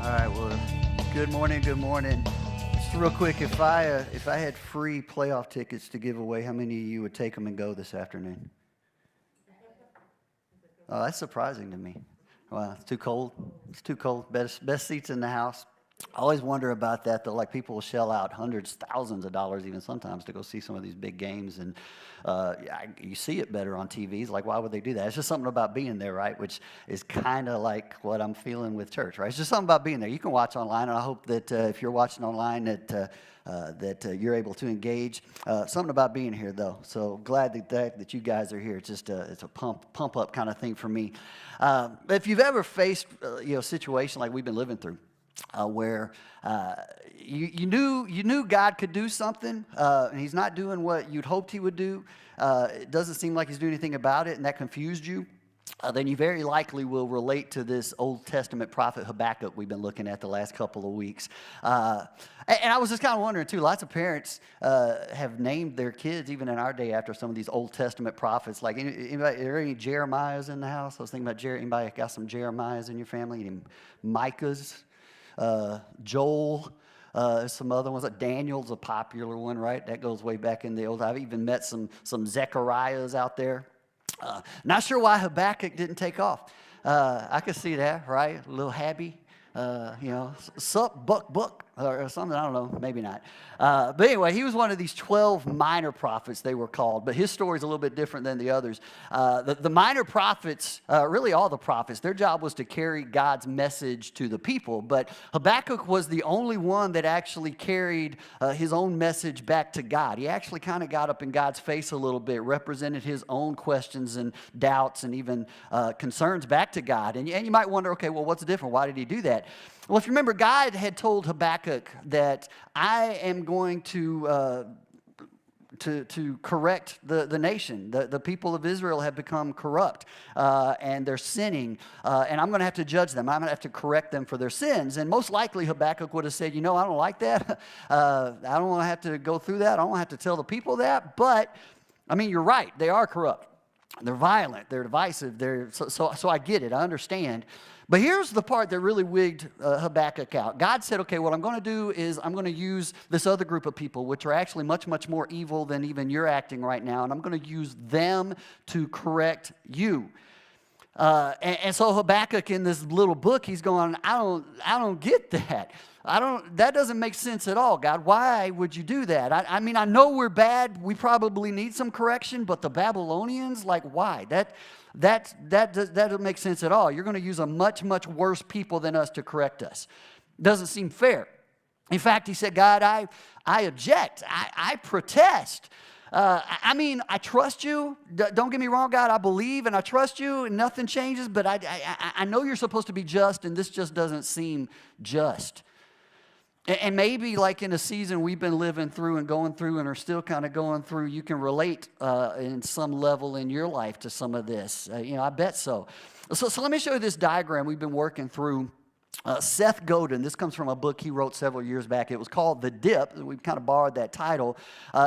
All right, well, good morning, good morning. Just real quick, if I had free playoff tickets to give away, how many of you would take them and go this afternoon? Oh, that's surprising to me. Wow, it's too cold. It's too cold. Best seats in the house. I always wonder about that, though. Like, people will shell out hundreds, thousands of dollars even sometimes to go see some of these big games. And you see it better on TVs. Like, why would they do that? It's just something about being there, right? Which is kind of like what I'm feeling with church, right? It's just something about being there. You can watch online, and I hope that if you're watching online that you're able to engage. Something about being here, though. So glad that you guys are here. It's just it's a pump up kind of thing for me. If you've ever faced a situation like we've been living through, where you knew God could do something, and He's not doing what you'd hoped He would do. It doesn't seem like He's doing anything about it, and that confused you. Then you very likely will relate to this Old Testament prophet Habakkuk we've been looking at the last couple of weeks. And I was just kind of wondering, too, lots of parents have named their kids, even in our day, after some of these Old Testament prophets. Like, anybody, are there any Jeremiahs in the house? I was thinking about anybody got some Jeremiahs in your family? Any Micahs? Joel, some other ones. Daniel's a popular one, right? That goes way back in the old. I've even met some Zechariahs out there. Not sure why Habakkuk didn't take off. I could see that, right? A little habby. Sup, buck, or something, I don't know, maybe not. But anyway, he was one of these 12 minor prophets, they were called, but his story is a little bit different than the others. The minor prophets, really all the prophets, their job was to carry God's message to the people, but Habakkuk was the only one that actually carried his own message back to God. He actually kind of got up in God's face a little bit, represented his own questions and doubts and even concerns back to God. And you might wonder, okay, well, what's different? Why did he do that? Well, if you remember, God had told Habakkuk that I am going to correct the nation. The people of Israel have become corrupt, and they're sinning, and I'm going to have to judge them. I'm going to have to correct them for their sins. And most likely Habakkuk would have said, I don't like that. I don't want to have to go through that. I don't want to have to tell the people that. But, you're right. They are corrupt. They're violent. They're divisive. So I get it. I understand. But here's the part that really wigged Habakkuk out. God said, okay, what I'm going to do is I'm going to use this other group of people, which are actually much, much more evil than even you're acting right now, and I'm going to use them to correct you. And so Habakkuk in this little book, he's going, I don't get that. That doesn't make sense at all, God. Why would you do that? I know we're bad. We probably need some correction, but the Babylonians, like, why? That doesn't make sense at all. You're going to use a much, much worse people than us to correct us. Doesn't seem fair. In fact, he said, God, I object. I protest. I trust you. Don't get me wrong, God. I believe and I trust you, and nothing changes, but I know you're supposed to be just, and this just doesn't seem just. And maybe like in a season we've been living through and going through and are still kind of going through, you can relate in some level in your life to some of this. I bet so. So let me show you this diagram we've been working through. Seth Godin, this comes from a book he wrote several years back. It was called The Dip. We've kind of borrowed that title,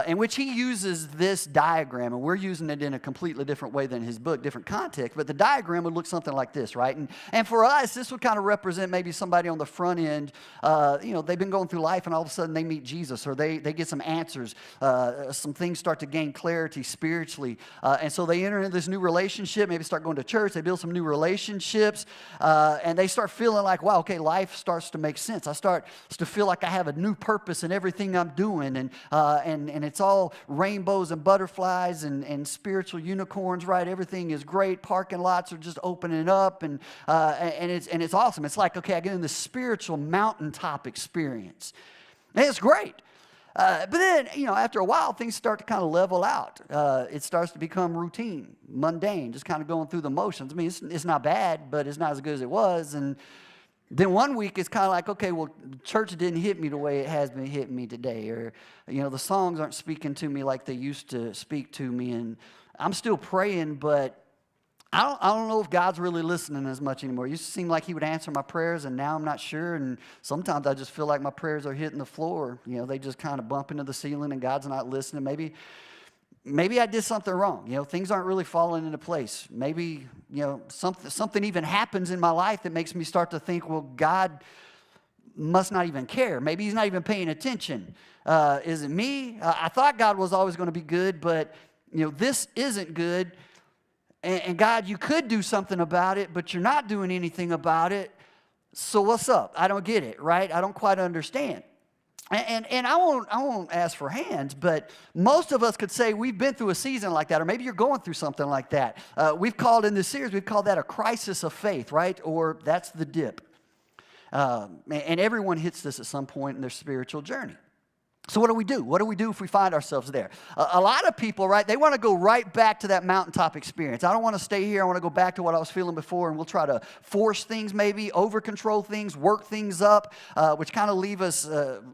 in which he uses this diagram, and we're using it in a completely different way than his book, different context, but the diagram would look something like this, right? And for us, this would kind of represent maybe somebody on the front end, they've been going through life, and all of a sudden they meet Jesus, or they get some answers, some things start to gain clarity spiritually, and so they enter into this new relationship, maybe start going to church, they build some new relationships, and they start feeling like, wow, okay, life starts to make sense. I start to feel like I have a new purpose in everything I'm doing, and it's all rainbows and butterflies and spiritual unicorns, right? Everything is great. Parking lots are just opening up, and it's awesome. It's like, okay, I get in this spiritual mountaintop experience, and it's great. But then, after a while, things start to kind of level out. It starts to become routine, mundane, just kind of going through the motions. It's not bad, but it's not as good as it was, and then one week it's kind of like, okay, well, church didn't hit me the way it has been hitting me today. Or, the songs aren't speaking to me like they used to speak to me. And I'm still praying, but I don't know if God's really listening as much anymore. It used to seem like he would answer my prayers, and now I'm not sure. And sometimes I just feel like my prayers are hitting the floor. They just kind of bump into the ceiling, and God's not listening. Maybe I did something wrong. Things aren't really falling into place. Maybe, something even happens in my life that makes me start to think, well, God, must not even care. Maybe he's not even paying attention. Is it me? I thought God was always going to be good, but this isn't good. And God, you could do something about it, but you're not doing anything about it. So what's up? I don't get it, right? I don't quite understand. And I won't ask for hands, but most of us could say we've been through a season like that, or maybe you're going through something like that. In this series, we've called that a crisis of faith, right? Or that's the dip. And everyone hits this at some point in their spiritual journey. So what do we do? What do we do if we find ourselves there? A lot of people, right, they want to go right back to that mountaintop experience. I don't want to stay here. I want to go back to what I was feeling before, and we'll try to force things maybe, over-control things, work things up, which kind of leave us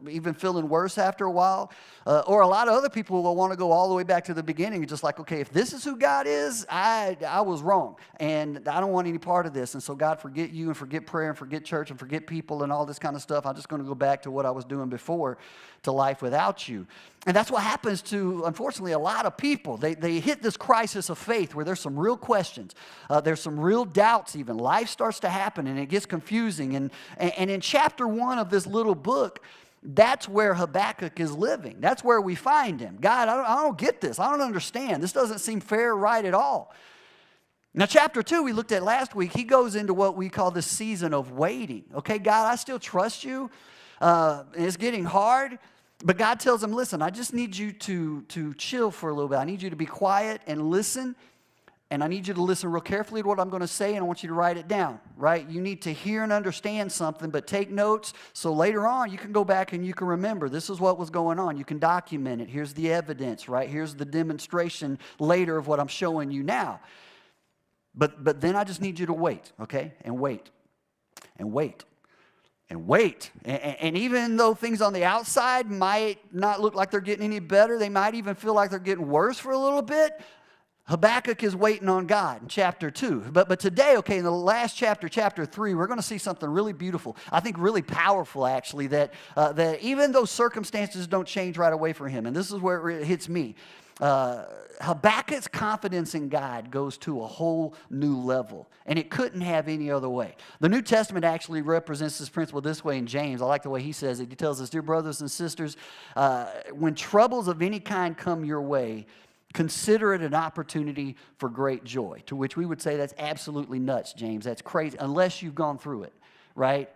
even feeling worse after a while. Or a lot of other people will want to go all the way back to the beginning, just like, okay, if this is who God is, I was wrong, and I don't want any part of this. And so God, forget you and forget prayer and forget church and forget people and all this kind of stuff. I'm just going to go back to what I was doing before, to life without you. And that's what happens to, unfortunately, a lot of people. They hit this crisis of faith where there's some real questions. There's some real doubts even. Life starts to happen and it gets confusing. And in chapter 1 of this little book, that's where Habakkuk is living. That's where we find him. God, I don't get this. I don't understand. This doesn't seem fair or right at all. Now, chapter 2 we looked at last week, he goes into what we call the season of waiting. Okay, God, I still trust you. It's getting hard. But God tells him, listen, I just need you to chill for a little bit. I need you to be quiet and listen. And I need you to listen real carefully to what I'm going to say, and I want you to write it down, right? You need to hear and understand something, but take notes so later on you can go back and you can remember this is what was going on. You can document it. Here's the evidence, right? Here's the demonstration later of what I'm showing you now. But then I just need you to wait, okay? And wait. And wait. And wait. And even though things on the outside might not look like they're getting any better, they might even feel like they're getting worse for a little bit, Habakkuk is waiting on God in chapter 2. But today, okay, in the last chapter, chapter 3, we're going to see something really beautiful. I think really powerful, actually, that even though circumstances don't change right away for him, and this is where it hits me, Habakkuk's confidence in God goes to a whole new level, and it couldn't have any other way. The New Testament actually represents this principle this way in James. I like the way he says it. He tells us, dear brothers and sisters, when troubles of any kind come your way, consider it an opportunity for great joy, to which we would say that's absolutely nuts, James. That's crazy, unless you've gone through it, right?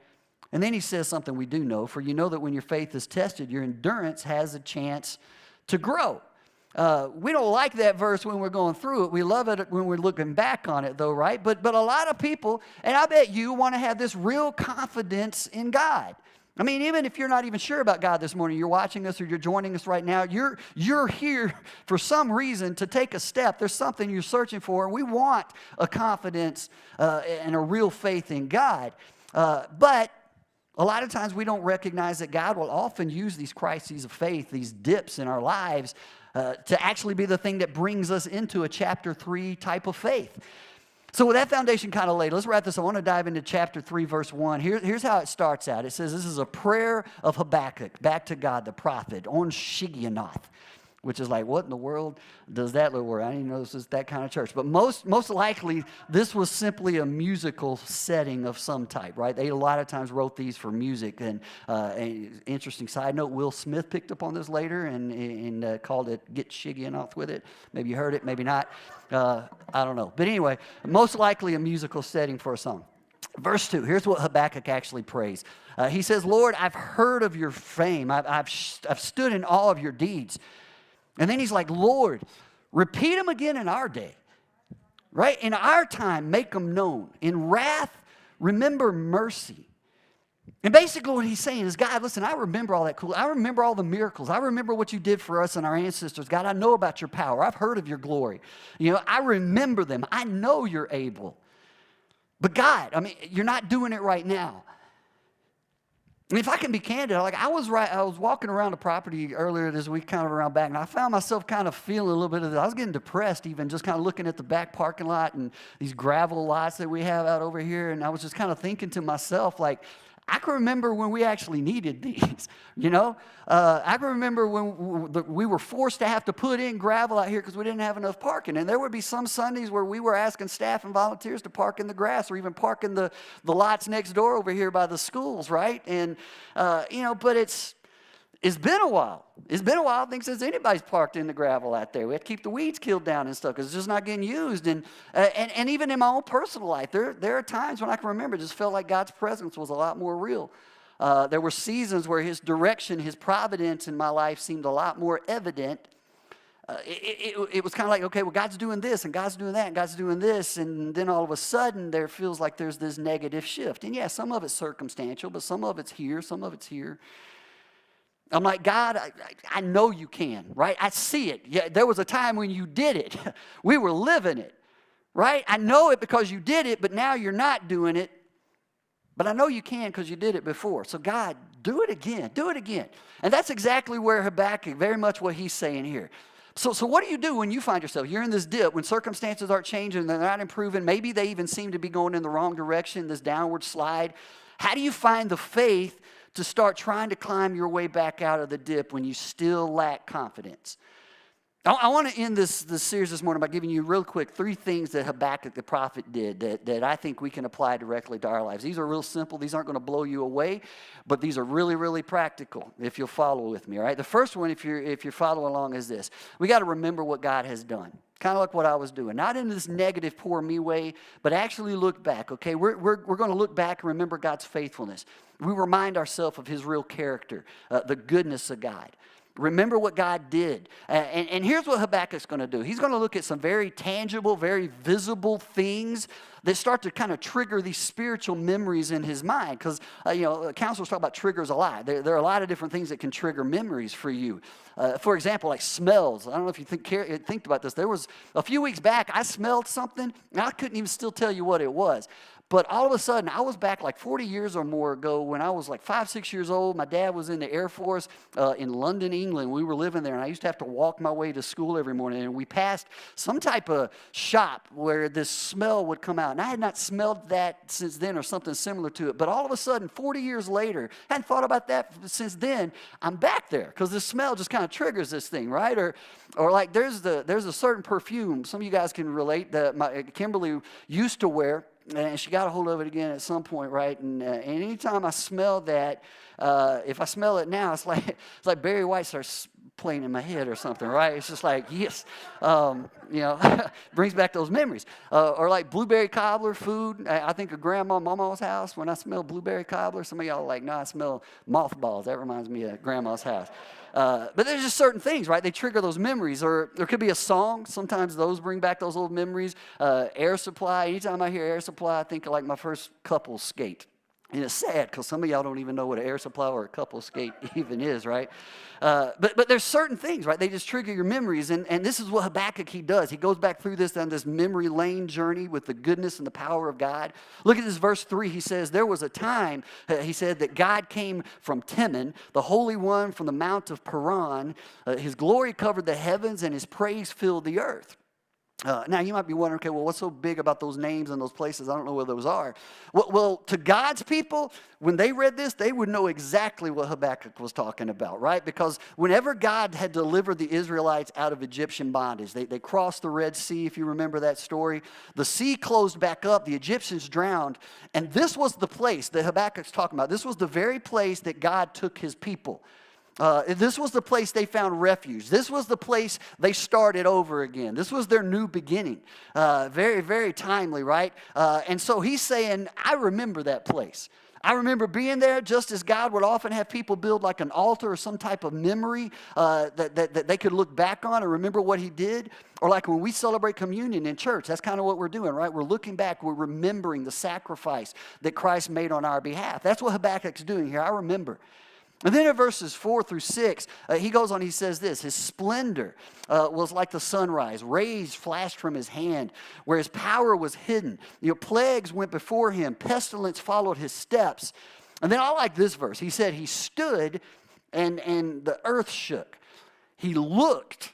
And then he says something we do know, for you know that when your faith is tested, your endurance has a chance to grow. We don't like that verse when we're going through it. We love it when we're looking back on it, though, right? But a lot of people, and I bet you, want to have this real confidence in God. I mean, even if you're not even sure about God this morning, you're watching us or you're joining us right now, you're here for some reason to take a step. There's something you're searching for, and we want a confidence and a real faith in God. But a lot of times we don't recognize that God will often use these crises of faith, these dips in our lives, to actually be the thing that brings us into a chapter 3 type of faith. So with that foundation kind of laid, let's wrap this. I want to dive into chapter 3, verse 1. Here's how it starts out. It says, this is a prayer of Habakkuk, back to God, the prophet, on Shigionoth, which is like, what in the world does that look like? I didn't know this was that kind of church. But most likely, this was simply a musical setting of some type, right? They a lot of times wrote these for music. And an interesting side note, Will Smith picked up on this later and called it Get Shigionoth with It. Maybe you heard it, maybe not. I don't know. But anyway, most likely a musical setting for a song. Verse 2, here's what Habakkuk actually prays. He says, Lord, I've heard of your fame. I've stood in awe of your deeds. And then he's like, Lord, repeat them again in our day, right? In our time, make them known. In wrath, remember mercy. And basically what he's saying is, God, listen, I remember all that cool. I remember all the miracles. I remember what you did for us and our ancestors. God, I know about your power. I've heard of your glory. I remember them. I know you're able. But God, I mean, you're not doing it right now. And if I can be candid, I was walking around the property earlier this week, kind of around back, and I found myself kind of feeling a little bit of this. I was getting depressed even just kind of looking at the back parking lot and these gravel lots that we have out over here, and I was just kind of thinking to myself, like, I can remember when we actually needed these, you know. I can remember when we were forced to have to put in gravel out here because we didn't have enough parking. And there would be some Sundays where we were asking staff and volunteers to park in the grass or even park in the lots next door over here by the schools, right? And, but it's been a while. It's been a while, I think, since anybody's parked in the gravel out there. We have to keep the weeds killed down and stuff because it's just not getting used. And even in my own personal life, there are times when I can remember it just felt like God's presence was a lot more real. There were seasons where his direction, his providence in my life seemed a lot more evident. It was kind of like, okay, well, God's doing this, and God's doing that, and God's doing this, and then all of a sudden there feels like there's this negative shift. And yeah, some of it's circumstantial, but some of it's here, some of it's here. I'm like, God, I know you can, right? I see it. Yeah, there was a time when you did it. We were living it, right? I know it because you did it, but now you're not doing it. But I know you can because you did it before. So God, do it again. Do it again. And that's exactly where Habakkuk, very much what he's saying here. So what do you do when you find yourself? You're in this dip, when circumstances aren't changing, they're not improving. Maybe they even seem to be going in the wrong direction, this downward slide. How do you find the faith to start trying to climb your way back out of the dip when you still lack confidence? I want to end this series this morning by giving you real quick 3 things that Habakkuk the prophet did that I think we can apply directly to our lives. These are real simple. These aren't going to blow you away, but these are really, really practical if you'll follow with me, all right? The first one, if you're following along, is this. We got to remember what God has done. Kind of like what I was doing. Not in this negative, poor me way, but actually look back, okay? We're going to look back and remember God's faithfulness. We remind ourselves of his real character, the goodness of God. Remember what God did. And here's what Habakkuk's going to do. He's going to look at some very tangible, very visible things that start to kind of trigger these spiritual memories in his mind. Because, counselors talk about triggers a lot. There are a lot of different things that can trigger memories for you. For example, like smells. I don't know if you think about this. There was a few weeks back, I smelled something, and I couldn't even still tell you what it was. But all of a sudden, I was back like 40 years or more ago when I was like 5, 6 years old. My dad was in the Air Force in London, England. We were living there, and I used to have to walk my way to school every morning. And we passed some type of shop where this smell would come out. And I had not smelled that since then or something similar to it. But all of a sudden, 40 years later, I hadn't thought about that since then. I'm back there because the smell just kind of triggers this thing, right? Or like there's a certain perfume. Some of you guys can relate that Kimberly used to wear. And she got a hold of it again at some point, right? And anytime I smell that, if I smell it now, it's like Barry White starts playing in my head or something, right? It's just like, yes, brings back those memories. Or like blueberry cobbler food. I think of Grandma, Mama's house. When I smell blueberry cobbler, some of y'all are like, no, I smell mothballs. That reminds me of Grandma's house. But there's just certain things, right? They trigger those memories. Or there could be a song. Sometimes those bring back those old memories. Air Supply. Anytime I hear Air Supply, I think of like my first couple skate. And it's sad because some of y'all don't even know what an air supply or a couple skate even is, right? But there's certain things, right? They just trigger your memories. And this is what Habakkuk, he does. He goes back through this on this memory lane journey with the goodness and the power of God. Look at this verse 3. He says, there was a time, he said, that God came from Teman, the Holy One from the Mount of Paran. His glory covered the heavens and his praise filled the earth. Now, you might be wondering, okay, well, what's so big about those names and those places? I don't know where those are. Well, to God's people, when they read this, they would know exactly what Habakkuk was talking about, right? Because whenever God had delivered the Israelites out of Egyptian bondage, they crossed the Red Sea, if you remember that story. The sea closed back up. The Egyptians drowned. And this was the place that Habakkuk's talking about. This was the very place that God took his people. This was the place they found refuge. This was the place they started over again. This was their new beginning. Very, very timely, right? And so he's saying, I remember that place. I remember being there just as God would often have people build like an altar or some type of memory that they could look back on and remember what he did. Or like when we celebrate communion in church, that's kind of what we're doing, right? We're looking back, we're remembering the sacrifice that Christ made on our behalf. That's what Habakkuk's doing here. I remember. And then in verses 4 through 6, he goes on, he says this, his splendor was like the sunrise. Rays flashed from his hand where his power was hidden. Plagues went before him. Pestilence followed his steps. And then I like this verse. He said he stood and the earth shook. He looked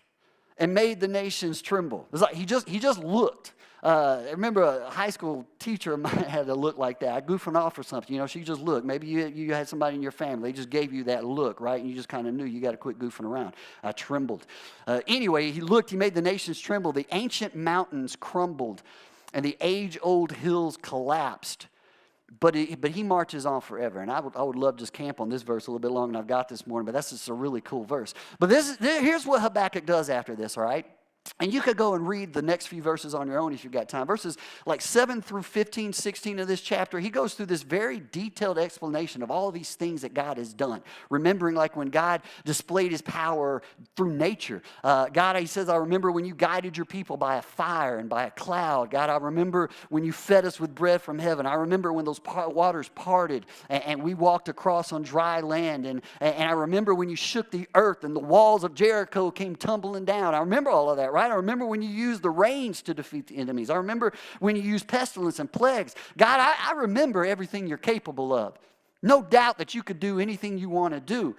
and made the nations tremble. It's like he just looked. I remember a high school teacher of mine had a look like that. I goofing off or something. You know, she just looked. Maybe you had somebody in your family. They just gave you that look, right? And you just kind of knew you got to quit goofing around. I trembled. Anyway, he looked. He made the nations tremble. The ancient mountains crumbled, and the age-old hills collapsed. But he marches on forever. And I would love to just camp on this verse a little bit longer than I've got this morning, but that's just a really cool verse. But here's what Habakkuk does after this, all right? And you could go and read the next few verses on your own if you've got time. Verses like 7 through 15, 16 of this chapter, he goes through this very detailed explanation of all these things that God has done. Remembering like when God displayed his power through nature. God, he says, I remember when you guided your people by a fire and by a cloud. God, I remember when you fed us with bread from heaven. I remember when those waters parted and we walked across on dry land. And I remember when you shook the earth and the walls of Jericho came tumbling down. I remember all of that. Right? I remember when you used the rains to defeat the enemies. I remember when you used pestilence and plagues. God, I remember everything you're capable of. No doubt that you could do anything you want to do.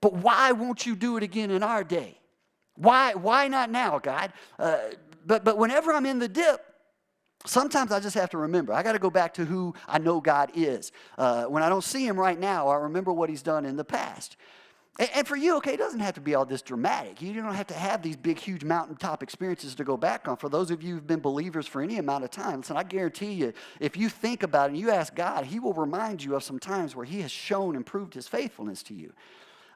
But why won't you do it again in our day? Why not now, God? But whenever I'm in the dip, sometimes I just have to remember. I got to go back to who I know God is. When I don't see him right now, I remember what he's done in the past. And for you, okay, it doesn't have to be all this dramatic. You don't have to have these big, huge mountaintop experiences to go back on. For those of you who've been believers for any amount of time, listen, I guarantee you, if you think about it and you ask God, he will remind you of some times where he has shown and proved his faithfulness to you.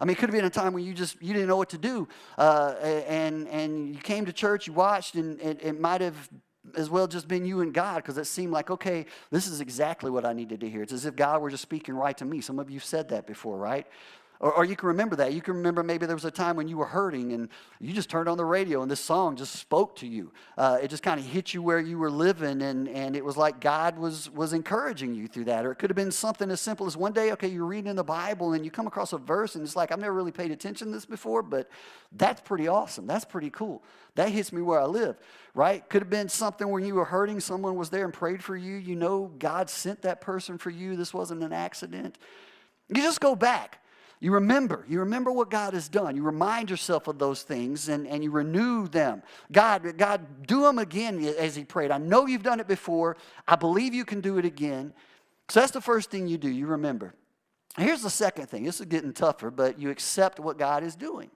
I mean, it could have been a time when you didn't know what to do, and you came to church, you watched, and it might have as well just been you and God, because it seemed like, okay, this is exactly what I needed to hear. It's as if God were just speaking right to me. Some of you have said that before, right? Or you can remember that. You can remember maybe there was a time when you were hurting and you just turned on the radio and this song just spoke to you. It just kind of hit you where you were living, and it was like God was encouraging you through that. Or it could have been something as simple as one day, okay, you're reading in the Bible and you come across a verse and it's like, I've never really paid attention to this before, but that's pretty awesome. That's pretty cool. That hits me where I live, right? Could have been something when you were hurting, someone was there and prayed for you. You know God sent that person for you. This wasn't an accident. You just go back. You remember what God has done. You remind yourself of those things and you renew them. God, do them again as he prayed. I know you've done it before. I believe you can do it again. So that's the first thing you do. You remember. Here's the second thing. This is getting tougher, but you accept what God is doing.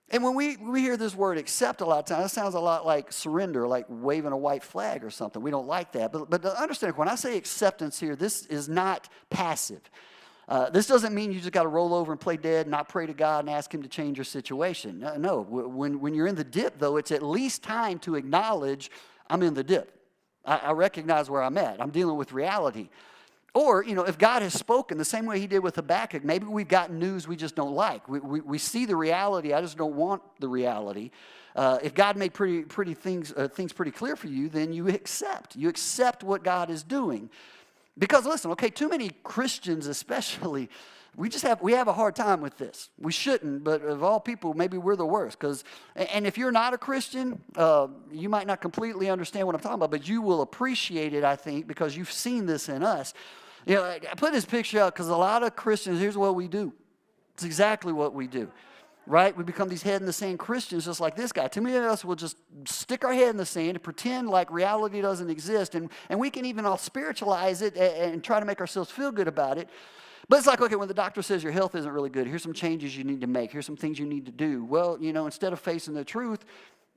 And when we hear this word accept a lot of times, it sounds a lot like surrender, like waving a white flag or something. We don't like that. But to understand, when I say acceptance here, this is not passive. This doesn't mean you just got to roll over and play dead, not pray to God and ask him to change your situation. No. When you're in the dip, though, it's at least time to acknowledge I'm in the dip. I recognize where I'm at. I'm dealing with reality. Or, if God has spoken the same way he did with Habakkuk, maybe we've got news we just don't like. We see the reality. I just don't want the reality. If God made pretty things pretty clear for you, then you accept. You accept what God is doing. Because listen, okay, too many Christians especially, we have a hard time with this. We shouldn't, but of all people, maybe we're the worst. And if you're not a Christian, you might not completely understand what I'm talking about, but you will appreciate it, I think, because you've seen this in us. I put this picture out because a lot of Christians, here's what we do. It's exactly what we do. Right? We become these head-in-the-sand Christians just like this guy. Too many of us will just stick our head in the sand and pretend like reality doesn't exist. And we can even all spiritualize it and try to make ourselves feel good about it. But it's like, okay, when the doctor says your health isn't really good, here's some changes you need to make. Here's some things you need to do. Well, instead of facing the truth,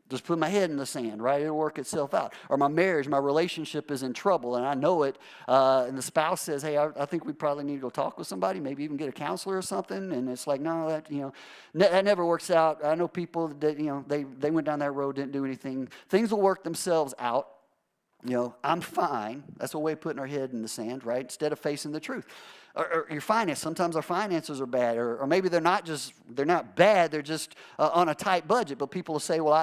just put my head in the sand, right? It'll work itself out. Or my marriage, my relationship is in trouble, and I know it. And the spouse says, hey, I think we probably need to go talk with somebody, maybe even get a counselor or something. And it's like, no, that never works out. I know people that, they went down that road, didn't do anything. Things will work themselves out. I'm fine. That's a way of putting our head in the sand, right? Instead of facing the truth. Or your finance. Sometimes our finances are bad. Or maybe they're not bad. They're just on a tight budget. But people will say, well,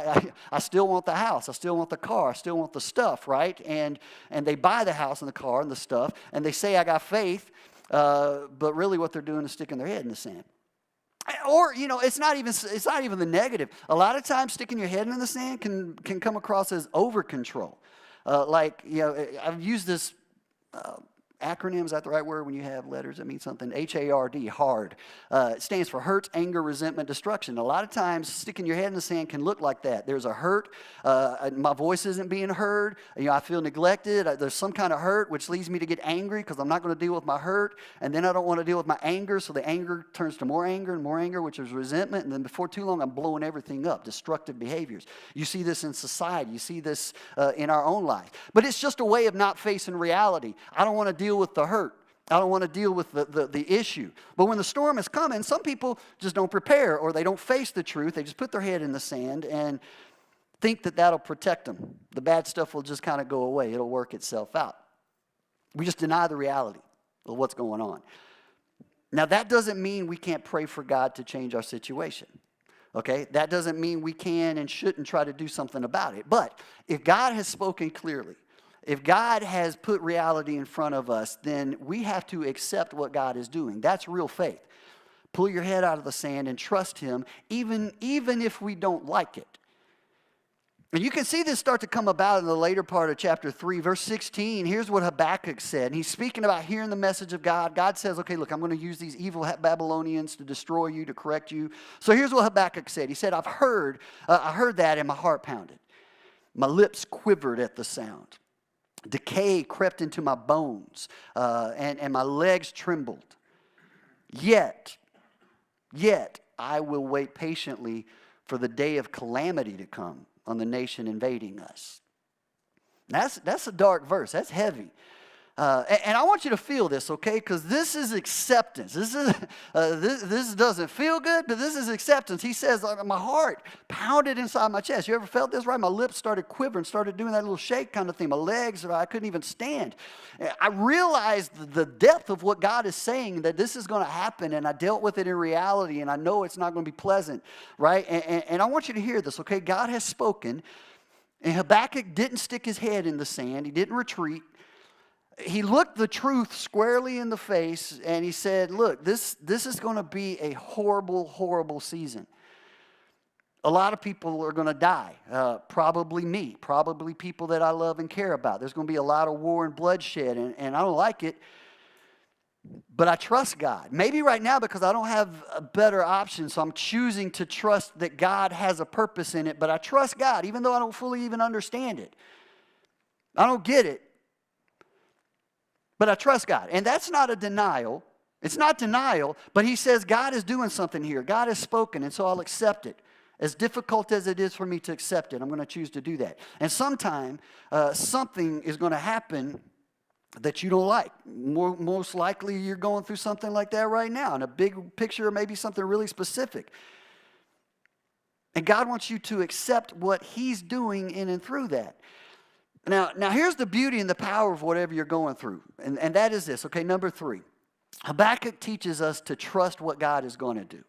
I still want the house. I still want the car. I still want the stuff, right? And they buy the house and the car and the stuff. And they say, I got faith. But really what they're doing is sticking their head in the sand. Or, it's not even the negative. A lot of times sticking your head in the sand can come across as over control. I've used this acronym, is that the right word when you have letters that mean something? H-A-R-D, hard. It stands for hurt, anger, resentment, destruction. A lot of times, sticking your head in the sand can look like that. There's a hurt. My voice isn't being heard. I feel neglected. There's some kind of hurt, which leads me to get angry because I'm not going to deal with my hurt. And then I don't want to deal with my anger, so the anger turns to more anger, which is resentment. And then before too long, I'm blowing everything up, destructive behaviors. You see this in society. You see this in our own life. But it's just a way of not facing reality. I don't want to deal with the hurt. I don't want to deal with the issue. But when the storm is coming, some people just don't prepare, or they don't face the truth. They just put their head in the sand and think that that'll protect them. The bad stuff will just kind of go away. It'll work itself out. We just deny the reality of what's going on. Now, that doesn't mean we can't pray for God to change our situation. Okay, that doesn't mean we can and shouldn't try to do something about it. But if God has spoken clearly, if God has put reality in front of us, then we have to accept what God is doing. That's real faith. Pull your head out of the sand and trust Him, even if we don't like it. And you can see this start to come about in the later part of chapter 3, verse 16. Here's what Habakkuk said. And he's speaking about hearing the message of God. God says, okay, look, I'm going to use these evil Babylonians to destroy you, to correct you. So here's what Habakkuk said. He said, I heard that and my heart pounded. My lips quivered at the sound. Decay crept into my bones, and my legs trembled. Yet I will wait patiently for the day of calamity to come on the nation invading us. That's a dark verse. That's heavy. And I want you to feel this, okay? Because this is acceptance. This doesn't feel good, but this is acceptance. He says, my heart pounded inside my chest. You ever felt this, right? My lips started quivering, started doing that little shake kind of thing. My legs, I couldn't even stand. I realized the depth of what God is saying, that this is going to happen, and I dealt with it in reality, and I know it's not going to be pleasant, right? And I want you to hear this, okay? God has spoken, and Habakkuk didn't stick his head in the sand. He didn't retreat. He looked the truth squarely in the face, and he said, look, this is going to be a horrible, horrible season. A lot of people are going to die, probably me, probably people that I love and care about. There's going to be a lot of war and bloodshed, and I don't like it, but I trust God. Maybe right now because I don't have a better option, so I'm choosing to trust that God has a purpose in it, but I trust God, even though I don't fully even understand it. I don't get it. But I trust God. And that's not a denial. It's not denial, but he says God is doing something here. God has spoken, and so I'll accept it. As difficult as it is for me to accept it, I'm going to choose to do that. And sometime, something is going to happen that you don't like. Most likely you're going through something like that right now, in a big picture or maybe something really specific. And God wants you to accept what he's doing in and through that. Now here's the beauty and the power of whatever you're going through. And that is this, okay, number 3. Habakkuk teaches us to trust what God is going to do.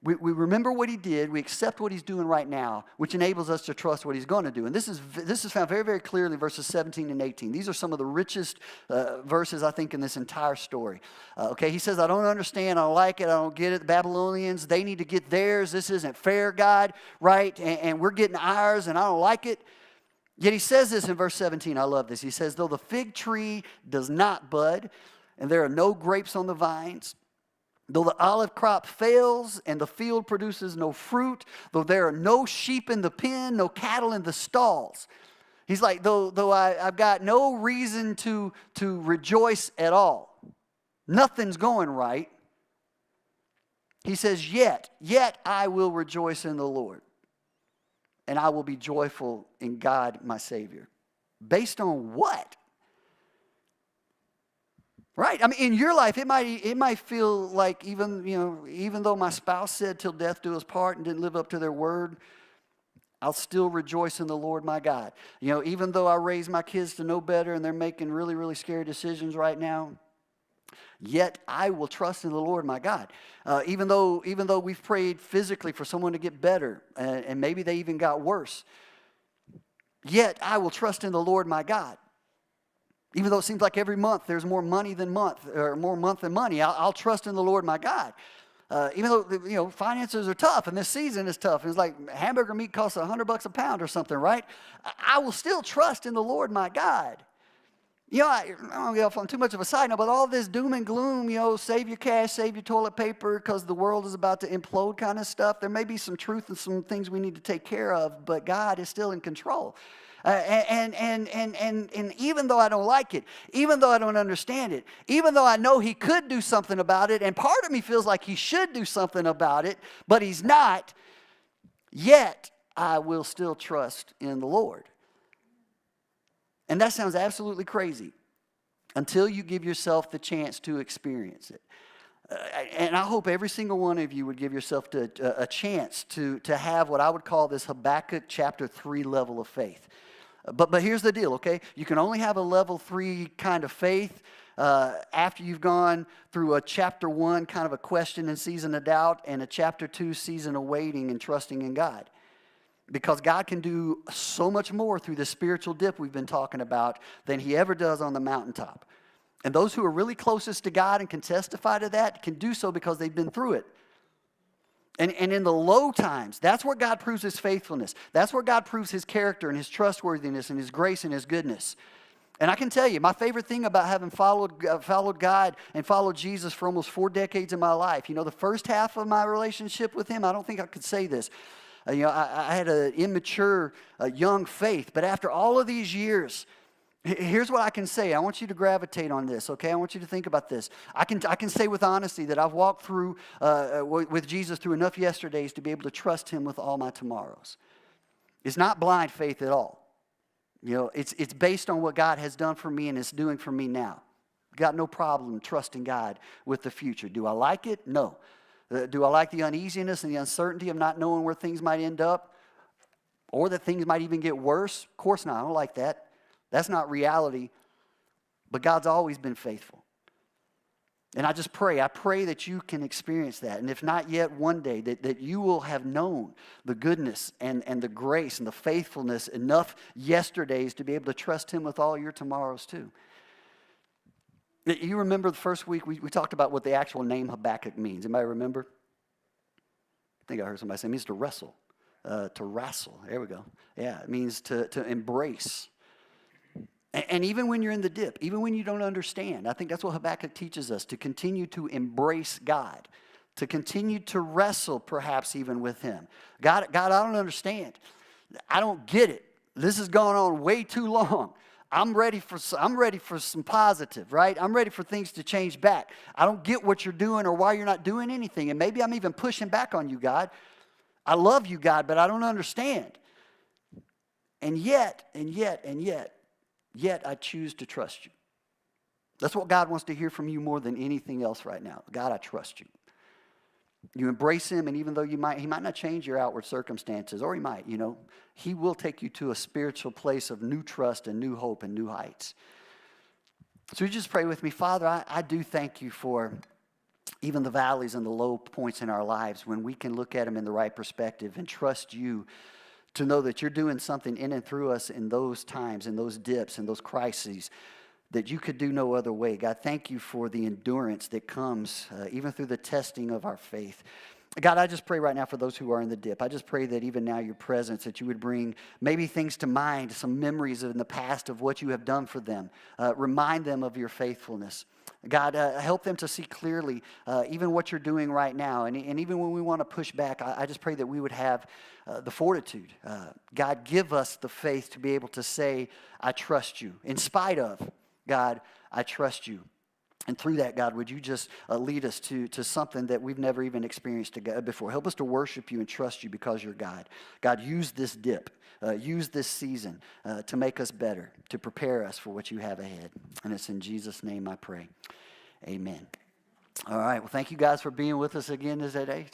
We remember what he did. We accept what he's doing right now, which enables us to trust what he's going to do. And this is found very, very clearly in verses 17 and 18. These are some of the richest verses, I think, in this entire story. Okay, he says, I don't understand. I don't like it. I don't get it. The Babylonians, they need to get theirs. This isn't fair, God, right? And we're getting ours, and I don't like it. Yet he says this in verse 17. I love this. He says, though the fig tree does not bud, and there are no grapes on the vines, though the olive crop fails and the field produces no fruit, though there are no sheep in the pen, no cattle in the stalls. He's like, though I've got no reason to rejoice at all. Nothing's going right. He says, yet I will rejoice in the Lord. And I will be joyful in God, my Savior. Based on what? Right? I mean, in your life, it might feel like even though my spouse said till death do us part and didn't live up to their word, I'll still rejoice in the Lord my God. Even though I raised my kids to know better and they're making really, really scary decisions right now, yet I will trust in the Lord my God. Even though we've prayed physically for someone to get better, and maybe they even got worse, yet I will trust in the Lord my God. Even though it seems like every month there's more money than month, or more month than money, I'll trust in the Lord my God. Even though finances are tough and this season is tough, and it's like hamburger meat costs $100 a pound or something, right? I will still trust in the Lord my God. I don't get off on too much of a side note, but all this doom and gloom, save your cash, save your toilet paper because the world is about to implode kind of stuff, there may be some truth and some things we need to take care of, but God is still in control. And even though I don't like it, even though I don't understand it, even though I know He could do something about it, and part of me feels like He should do something about it, but He's not, yet I will still trust in the Lord. And that sounds absolutely crazy until you give yourself the chance to experience it. And I hope every single one of you would give yourself a chance to have what I would call this Habakkuk chapter 3 level of faith. But here's the deal, okay? You can only have a level 3 kind of faith after you've gone through a chapter 1 kind of a question and season of doubt, and a chapter 2 season of waiting and trusting in God. Because God can do so much more through the spiritual dip we've been talking about than He ever does on the mountaintop. And those who are really closest to God and can testify to that can do so because they've been through it. And in the low times, that's where God proves His faithfulness. That's where God proves His character and His trustworthiness and His grace and His goodness. And I can tell you, my favorite thing about having followed God and followed Jesus for almost 4 decades of my life, the first half of my relationship with Him, I don't think I could say this. I had an immature, young faith. But after all of these years, here's what I can say. I want you to gravitate on this, okay? I want you to think about this. I can say with honesty that I've walked through with Jesus through enough yesterdays to be able to trust Him with all my tomorrows. It's not blind faith at all. It's based on what God has done for me and is doing for me now. Got no problem trusting God with the future. Do I like it? No. Do I like the uneasiness and the uncertainty of not knowing where things might end up? Or that things might even get worse? Of course not. I don't like that. That's not reality. But God's always been faithful. And I pray that you can experience that. And if not yet, one day, that you will have known the goodness and the grace and the faithfulness enough yesterdays to be able to trust Him with all your tomorrows too. You remember the first week we talked about what the actual name Habakkuk means. Anybody remember? I think I heard somebody say it means to wrestle. To wrestle. There we go. Yeah, it means to embrace. And even when you're in the dip, even when you don't understand, I think that's what Habakkuk teaches us, to continue to embrace God, to continue to wrestle perhaps even with Him. God, I don't understand. I don't get it. This has gone on way too long. I'm ready for some positive, right? I'm ready for things to change back. I don't get what you're doing or why you're not doing anything. And maybe I'm even pushing back on you, God. I love you, God, but I don't understand. And yet, I choose to trust you. That's what God wants to hear from you more than anything else right now. God, I trust you. You embrace Him, and even though He might not change your outward circumstances, or He might, He will take you to a spiritual place of new trust and new hope and new heights. So you just pray with me. Father, I do thank you for even the valleys and the low points in our lives when we can look at them in the right perspective and trust you to know that you're doing something in and through us in those times, in those dips, in those crises that you could do no other way. God, thank you for the endurance that comes even through the testing of our faith. God, I just pray right now for those who are in the dip. I just pray that even now your presence, that you would bring maybe things to mind, some memories in the past of what you have done for them. Remind them of your faithfulness. God, help them to see clearly even what you're doing right now. And even when we want to push back, I just pray that we would have the fortitude. God, give us the faith to be able to say, I trust you. In spite of, God, I trust you. And through that, God, would you just lead us to something that we've never even experienced before. Help us to worship you and trust you because you're God. God, use this dip, use this season to make us better, to prepare us for what you have ahead. And it's in Jesus' name I pray. Amen. All right. Well, thank you guys for being with us again today.